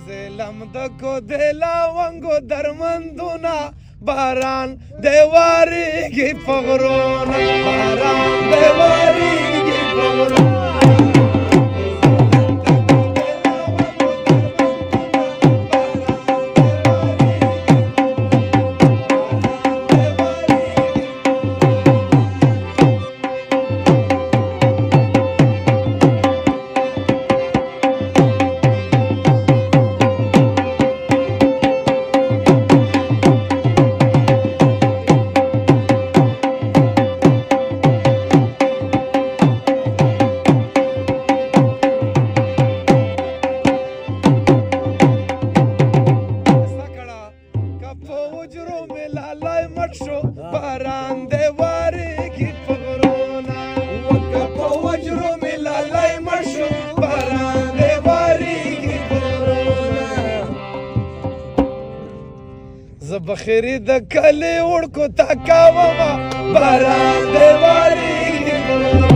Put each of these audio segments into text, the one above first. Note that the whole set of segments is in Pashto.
زلم د کوډلا ونګو درمندونه باران دیواریږي په غرونه باران دیواریږي په غرونه باران دیواریږي په غرونه وکه په وجرو مې لالی مړ شو باران دیواریږي په غرونه زه بخیري د کلي وړکو تاکاومه باران دیواریږي په غرونه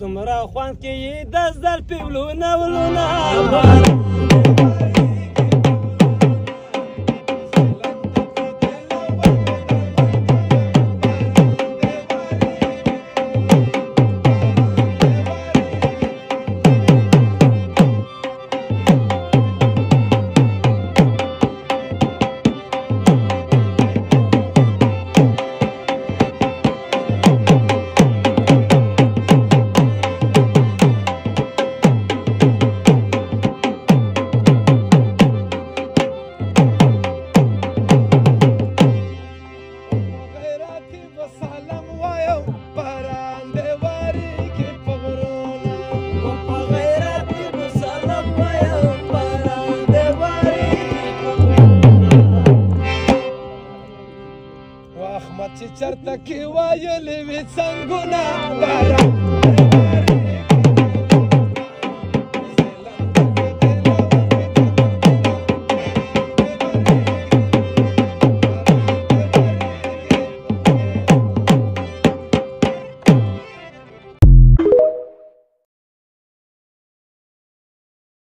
څومره خوند کوي د زلفې ولونه ولونه احمد چې چرته کې وایلې وي څنګونه